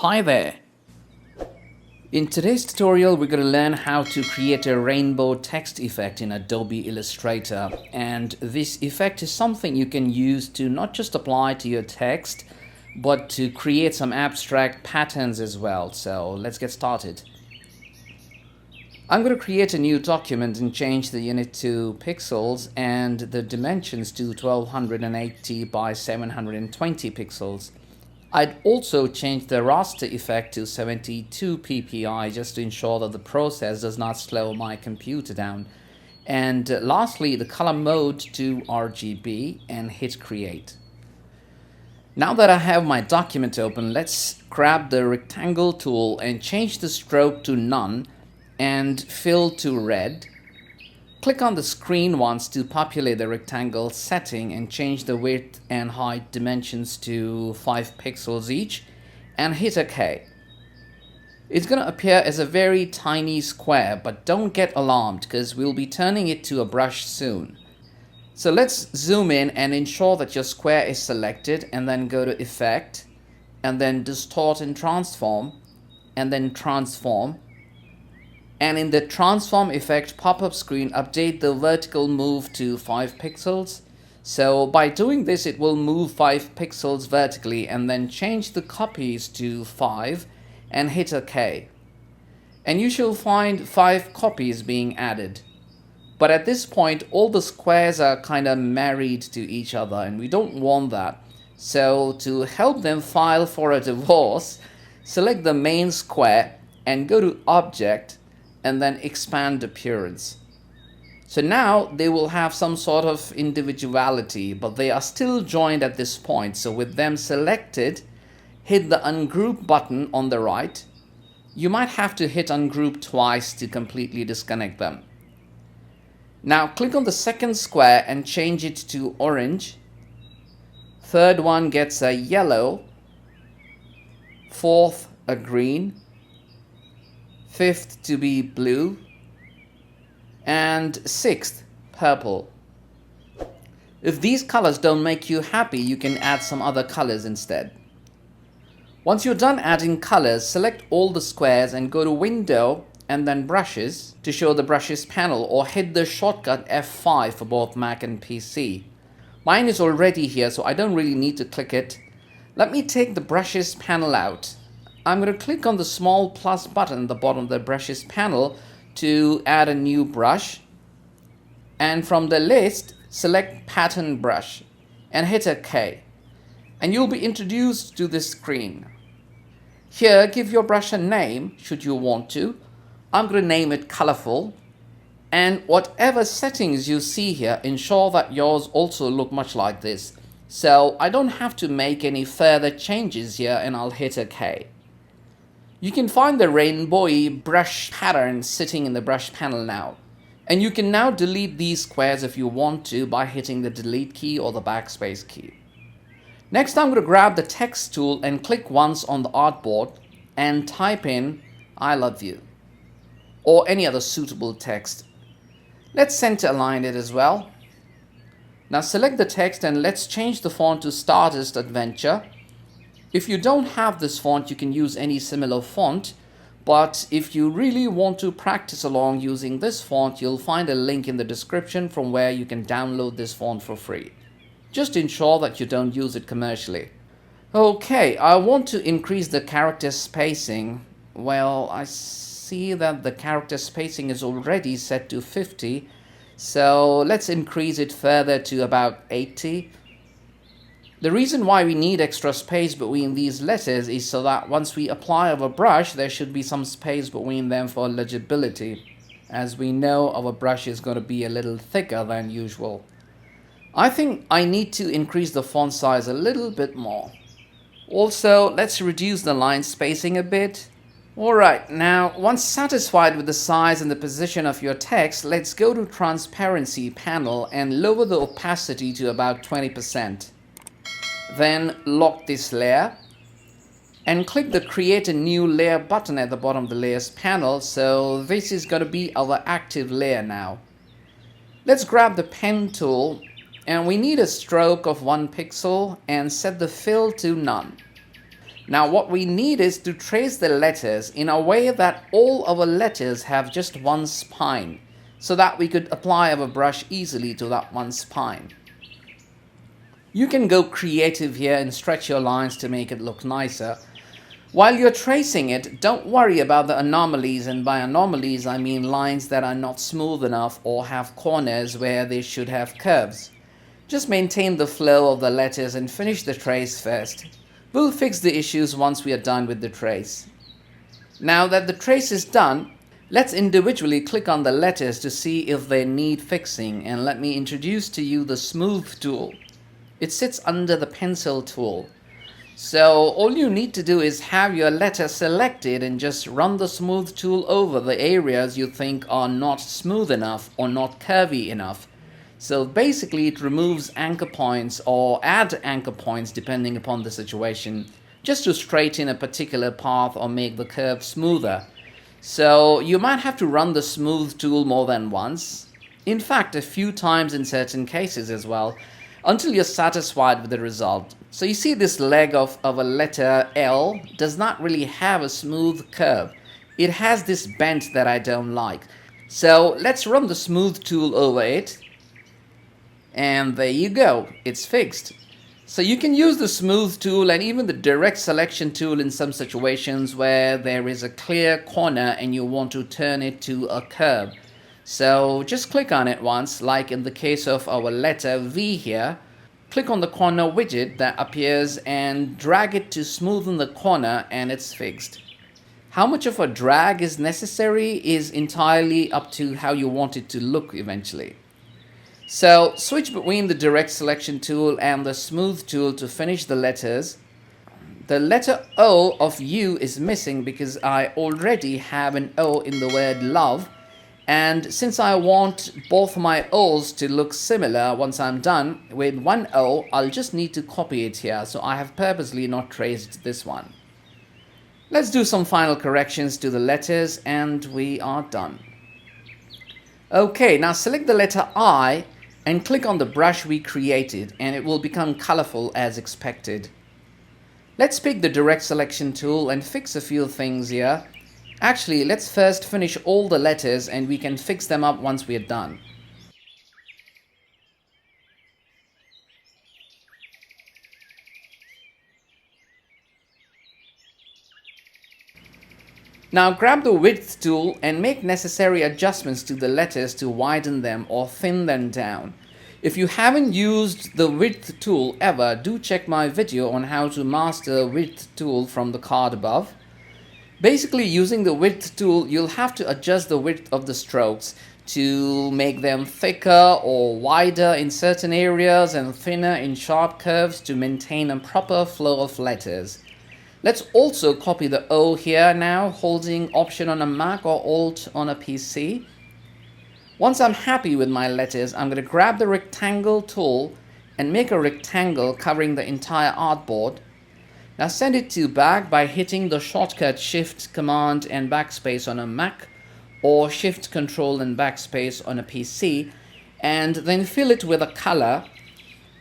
Hi there! In today's tutorial, we're going to learn how to create a rainbow text effect in Adobe Illustrator. And this effect is something you can use to not just apply to your text, but to create some abstract patterns as well. So let's get started. I'm going to create a new document and change the unit to pixels and the dimensions to 1280 by 720 pixels. I'd also change the raster effect to 72 ppi just to ensure that the process does not slow my computer down. And lastly, the color mode to RGB and hit create. Now that I have my document open, let's grab the rectangle tool and change the stroke to none and fill to red. Click on the screen once to populate the rectangle setting and change the width and height dimensions to 5 pixels each and hit OK. It's going to appear as a very tiny square, but don't get alarmed because we'll be turning it to a brush soon. So let's zoom in and ensure that your square is selected and then go to Effect and then Distort and Transform and then Transform. And in the transform effect pop-up screen, update the vertical move to 5 pixels. So by doing this, it will move 5 pixels vertically and then change the copies to 5 and hit OK. And you shall find 5 copies being added. But at this point, all the squares are kind of married to each other and we don't want that. So to help them file for a divorce, select the main square and go to Object and then expand appearance. So now they will have some sort of individuality, but they are still joined at this point. So with them selected, hit the ungroup button on the right. You might have to hit ungroup twice to completely disconnect them. Now click on the second square and change it to orange. Third one gets a yellow. Fourth, a green. Fifth to be blue, and sixth, purple. If these colors don't make you happy, you can add some other colors instead. Once you're done adding colors, select all the squares and go to Window and then Brushes to show the Brushes panel, or hit the shortcut F5 for both Mac and PC. Mine is already here, so I don't really need to click it. Let me take the Brushes panel out. I'm going to click on the small plus button at the bottom of the brushes panel to add a new brush, and from the list select pattern brush and hit OK, and you'll be introduced to this screen. Here, give your brush a name should you want to. I'm going to name it colorful, and whatever settings you see here, ensure that yours also look much like this. So I don't have to make any further changes here, and I'll hit OK. You can find the rainbowy brush pattern sitting in the brush panel now. And you can now delete these squares if you want to by hitting the delete key or the backspace key. Next, I'm going to grab the text tool and click once on the artboard and type in "I love you" or any other suitable text. Let's center align it as well. Now select the text and let's change the font to Stardust Adventure. If you don't have this font, you can use any similar font, but if you really want to practice along using this font, you'll find a link in the description from where you can download this font for free. Just ensure that you don't use it commercially. Okay, I want to increase the character spacing. Well, I see that the character spacing is already set to 50, so let's increase it further to about 80. The reason why we need extra space between these letters is so that once we apply our brush, there should be some space between them for legibility. As we know, our brush is going to be a little thicker than usual. I think I need to increase the font size a little bit more. Also, let's reduce the line spacing a bit. Alright, now once satisfied with the size and the position of your text, let's go to Transparency panel and lower the opacity to about 20%. Then lock this layer and click the Create a New Layer button at the bottom of the Layers panel. So this is going to be our active layer now. Let's grab the pen tool and we need a stroke of 1 pixel and set the fill to none. Now what we need is to trace the letters in a way that all our letters have just one spine, so that we could apply our brush easily to that one spine. You can go creative here and stretch your lines to make it look nicer. While you're tracing it, don't worry about the anomalies, and by anomalies I mean lines that are not smooth enough or have corners where they should have curves. Just maintain the flow of the letters and finish the trace first. We'll fix the issues once we are done with the trace. Now that the trace is done, let's individually click on the letters to see if they need fixing, and let me introduce to you the Smooth tool. It sits under the Pencil tool. So all you need to do is have your letter selected and just run the Smooth tool over the areas you think are not smooth enough or not curvy enough. So basically it removes anchor points or add anchor points depending upon the situation, just to straighten a particular path or make the curve smoother. So you might have to run the Smooth tool more than once, in fact a few times in certain cases as well, until you're satisfied with the result. So you see this leg of a letter L does not really have a smooth curve. It has this bend that I don't like. So let's run the Smooth tool over it. And there you go, it's fixed. So you can use the Smooth tool and even the Direct Selection tool in some situations where there is a clear corner and you want to turn it to a curve. So just click on it once, like in the case of our letter V here. Click on the corner widget that appears and drag it to smoothen the corner, and it's fixed. How much of a drag is necessary is entirely up to how you want it to look eventually. So switch between the Direct Selection tool and the Smooth tool to finish the letters. The letter O of U is missing because I already have an O in the word love. And since I want both my O's to look similar once I'm done with one O, I'll just need to copy it here. So I have purposely not traced this one. Let's do some final corrections to the letters and we are done. Okay, now select the letter I and click on the brush we created, and it will become colorful as expected. Let's pick the Direct Selection tool and fix a few things here. Actually, let's first finish all the letters and we can fix them up once we are done. Now grab the Width tool and make necessary adjustments to the letters to widen them or thin them down. If you haven't used the Width tool ever, do check my video on how to master Width tool from the card above. Basically, using the Width tool, you'll have to adjust the width of the strokes to make them thicker or wider in certain areas and thinner in sharp curves to maintain a proper flow of letters. Let's also copy the O here now, holding Option on a Mac or Alt on a PC. Once I'm happy with my letters, I'm going to grab the Rectangle tool and make a rectangle covering the entire artboard. Now send it to back by hitting the shortcut Shift, Command and Backspace on a Mac or Shift, Control and Backspace on a PC, and then fill it with a color.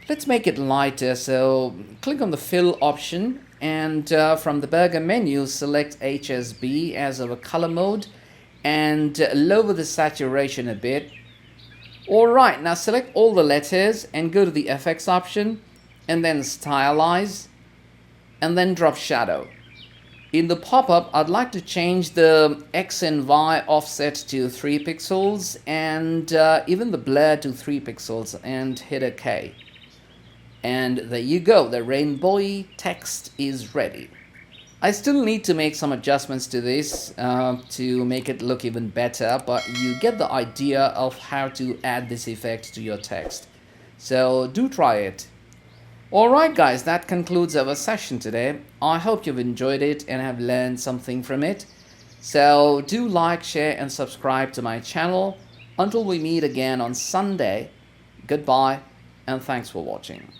Let's make it lighter, so click on the Fill option and from the burger menu select HSB as our color mode and lower the saturation a bit. Alright, now select all the letters and go to the FX option and then Stylize, and then drop shadow. In the pop-up, I'd like to change the X and Y offset to 3 pixels and even the blur to 3 pixels and hit OK. And there you go, the rainbowy text is ready. I still need to make some adjustments to this to make it look even better, but you get the idea of how to add this effect to your text. So do try it. Alright guys, that concludes our session today. I hope you've enjoyed it and have learned something from it. So do like, share and subscribe to my channel. Until we meet again on Sunday, goodbye and thanks for watching.